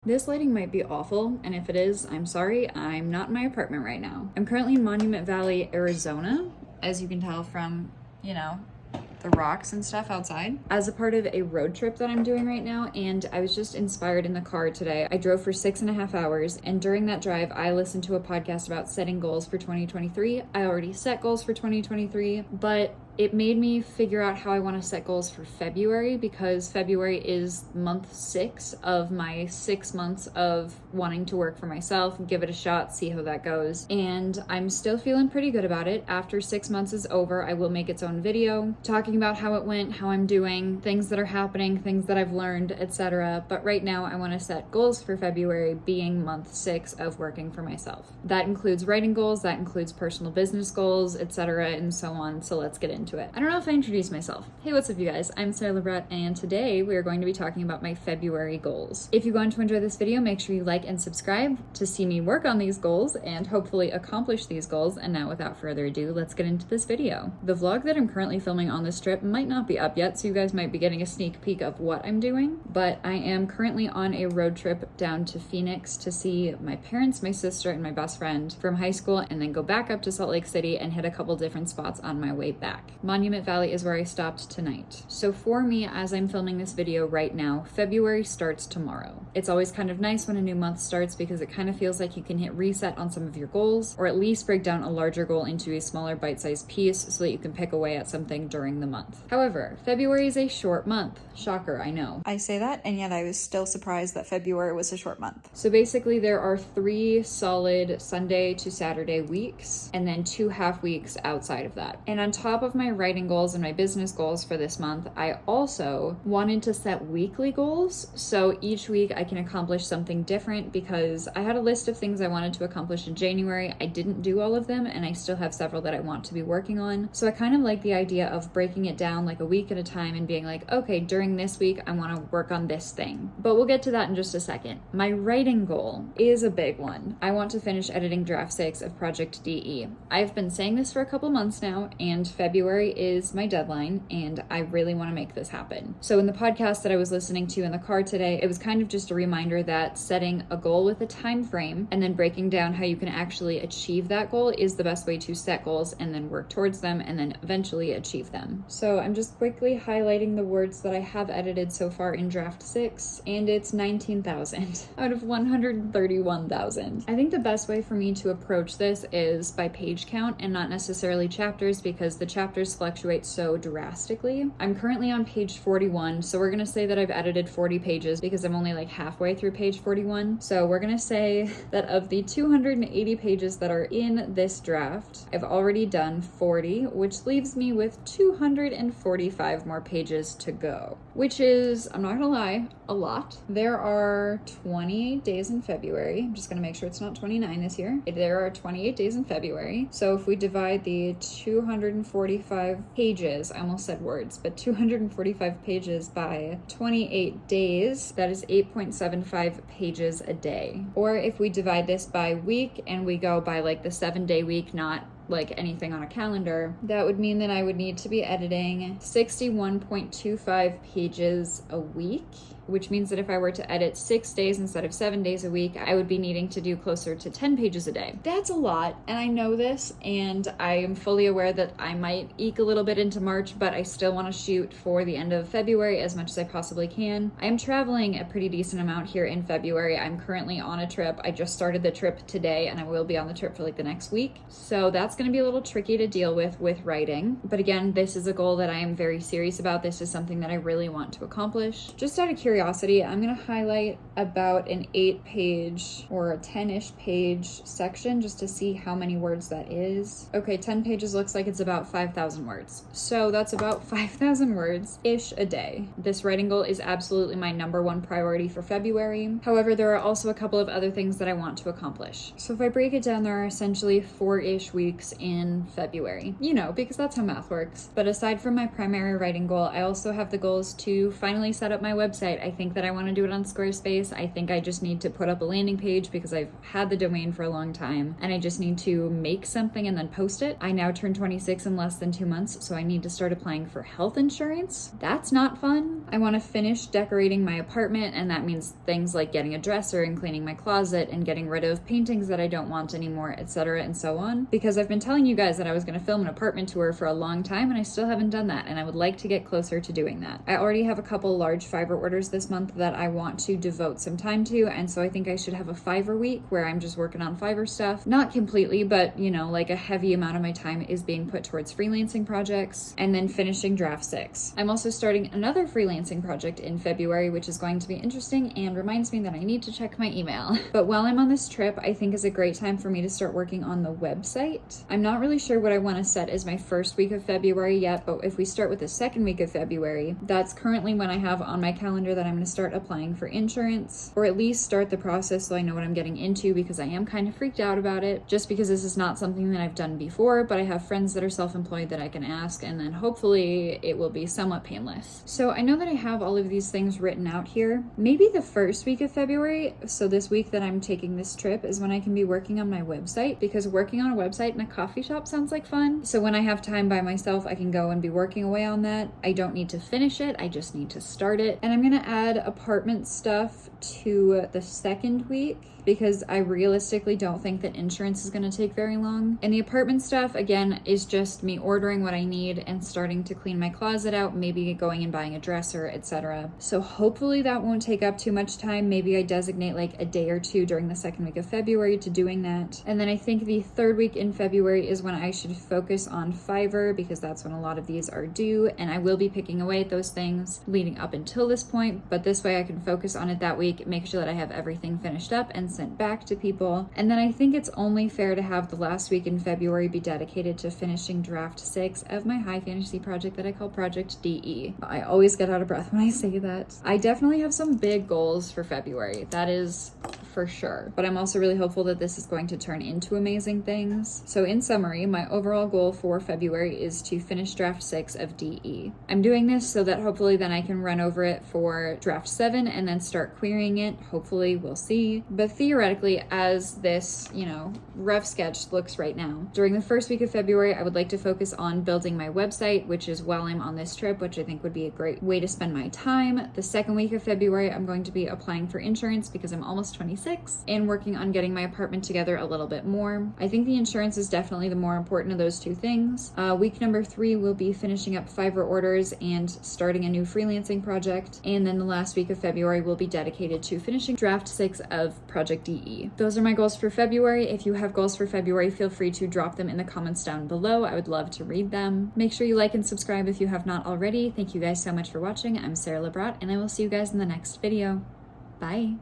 This lighting might be awful, and if it is, I'm sorry, I'm not in my apartment right now. I'm currently in Monument Valley, Arizona, as you can tell from, the rocks and stuff outside, as a part of a road trip that I'm doing right now, and I was just inspired in the car today. I drove for 6.5 hours, and during that drive, I listened to a podcast about setting goals for 2023. I already set goals for 2023, but it made me figure out how I want to set goals for February, because February is month 6 of my 6 months of wanting to work for myself, give it a shot, see how that goes. And I'm still feeling pretty good about it. After 6 months is over, I will make its own video talking about how it went, how I'm doing, things that are happening, things that I've learned, etc. But right now I want to set goals for February, being month 6 of working for myself. That includes writing goals, that includes personal business goals, etc. and so on. So let's get into it. I don't know if I introduced myself. Hey, what's up you guys? I'm Sara Lubratt, and today we are going to be talking about my February goals. If you're going to enjoy this video, make sure you like and subscribe to see me work on these goals and hopefully accomplish these goals. And now without further ado, let's get into this video. The vlog that I'm currently filming on this trip might not be up yet, so you guys might be getting a sneak peek of what I'm doing, but I am currently on a road trip down to Phoenix to see my parents, my sister, and my best friend from high school, and then go back up to Salt Lake City and hit a couple different spots on my way back. Monument Valley is where I stopped tonight. So for me, as I'm filming this video right now, February starts tomorrow. It's always kind of nice when a new month starts because it kind of feels like you can hit reset on some of your goals, or at least break down a larger goal into a smaller bite-sized piece so that you can pick away at something during the month. However, February is a short month. Shocker, I know. I say that, and yet I was still surprised that February was a short month. So basically there are 3 solid Sunday to Saturday weeks, and then 2 half weeks outside of that. And on top of my writing goals and my business goals for this month, I also wanted to set weekly goals, so each week I can accomplish something different, because I had a list of things I wanted to accomplish in January. I didn't do all of them, and I still have several that I want to be working on. So I kind of like the idea of breaking it down like a week at a time and being like, okay, during this week I want to work on this thing. But we'll get to that in just a second. My writing goal is a big one. I want to finish editing draft 6 of Project DE. I've been saying this for a couple months now, and February is my deadline, and I really want to make this happen. So in the podcast that I was listening to in the car today, it was kind of just a reminder that setting a goal with a time frame and then breaking down how you can actually achieve that goal is the best way to set goals and then work towards them and then eventually achieve them. So I'm just quickly highlighting the words that I have edited so far in draft 6, and it's 19,000 out of 131,000. I think the best way for me to approach this is by page count and not necessarily chapters, because the chapters fluctuate so drastically. I'm currently on page 41, so we're gonna say that I've edited 40 pages because I'm only like halfway through page 41. So we're gonna say that of the 280 pages that are in this draft, I've already done 40, which leaves me with 245 more pages to go, which is, I'm not gonna lie, a lot. There are 28 days in February. I'm just gonna make sure it's not 29 this year. There are 28 days in February. So if we divide the 245 pages, I almost said words, but 245 pages by 28 days, that is 8.75 pages a day. Or if we divide this by week and we go by like the 7-day week, not like anything on a calendar, that would mean that I would need to be editing 61.25 pages a week, which means that if I were to edit 6 days instead of 7 days a week, I would be needing to do closer to 10 pages a day. That's a lot, and I know this, and I am fully aware that I might eke a little bit into March, but I still want to shoot for the end of February as much as I possibly can. I am traveling a pretty decent amount here in February. I'm currently on a trip. I just started the trip today, and I will be on the trip for like the next week. So that's going to be a little tricky to deal with writing. But again, this is a goal that I am very serious about. This is something that I really want to accomplish. Just out of curiosity, I'm going to highlight about an 8-page or a 10-ish page section just to see how many words that is. Okay, 10 pages looks like it's about 5,000 words. So that's about 5,000 words-ish a day. This writing goal is absolutely my #1 priority for February. However, there are also a couple of other things that I want to accomplish. So if I break it down, there are essentially 4-ish weeks in February, because that's how math works. But aside from my primary writing goal, I also have the goals to finally set up my website. website. I think that I want to do it on Squarespace. I think I just need to put up a landing page because I've had the domain for a long time and I just need to make something and then post it. I now turn 26 in less than 2 months, so I need to start applying for health insurance. That's not fun. I want to finish decorating my apartment, and that means things like getting a dresser and cleaning my closet and getting rid of paintings that I don't want anymore, etc. and so on. Because I've been telling you guys that I was going to film an apartment tour for a long time and I still haven't done that, and I would like to get closer to doing that. I already have a couple large Fiverr orders this month that I want to devote some time to, and so I think I should have a Fiverr week where I'm just working on Fiverr stuff. Not completely, but you know, like a heavy amount of my time is being put towards freelancing projects and then finishing draft 6. I'm also starting another freelancing project in February, which is going to be interesting and reminds me that I need to check my email. But while I'm on this trip, I think is a great time for me to start working on the website. I'm not really sure what I want to set as my first week of February yet, but if we start with the second week of February, that's currently when I have on my calendar that I'm going to start applying for insurance, or at least start the process so I know what I'm getting into, because I am kind of freaked out about it, just because this is not something that I've done before, but I have friends that are self-employed that I can ask, and then hopefully it will be somewhat painless. So I know that I have all of these things written out here. Maybe the first week of February, so this week that I'm taking this trip, is when I can be working on my website, because working on a website in a coffee shop sounds like fun. So when I have time by myself, I can go and be working away on that. I don't need to finish it, I just need to start it. And I'm gonna add apartment stuff to the second week, because I realistically don't think that insurance is going to take very long. And the apartment stuff, again, is just me ordering what I need and starting to clean my closet out, maybe going and buying a dresser, etc. So hopefully that won't take up too much time. Maybe I designate like a day or two during the second week of February to doing that. And then I think the third week in February is when I should focus on Fiverr, because that's when a lot of these are due, and I will be picking away at those things leading up until this point, but this way I can focus on it that week, make sure that I have everything finished up and sent back to people. And then I think it's only fair to have the last week in February be dedicated to finishing draft 6 of my high fantasy project that I call Project DE. I always get out of breath when I say that. I definitely have some big goals for February, that is for sure, but I'm also really hopeful that this is going to turn into amazing things. So in summary, my overall goal for February is to finish draft 6 of DE. I'm doing this so that hopefully then I can run over it for draft 7 and then start querying it. Hopefully, we'll see. But theoretically, as this, you know, rough sketch looks right now, during the first week of February, I would like to focus on building my website, which is while I'm on this trip, which I think would be a great way to spend my time. The second week of February, I'm going to be applying for insurance because I'm almost 26 and working on getting my apartment together a little bit more. I think the insurance is definitely the more important of those two things. Week number 3 will be finishing up Fiverr orders and starting a new freelancing project. And then the last week of February will be dedicated to finishing draft 6 of Project DE. Those are my goals for February. If you have goals for February, feel free to drop them in the comments down below. I would love to read them. Make sure you like and subscribe if you have not already. Thank you guys so much for watching. I'm Sara Lubratt, and I will see you guys in the next video. Bye.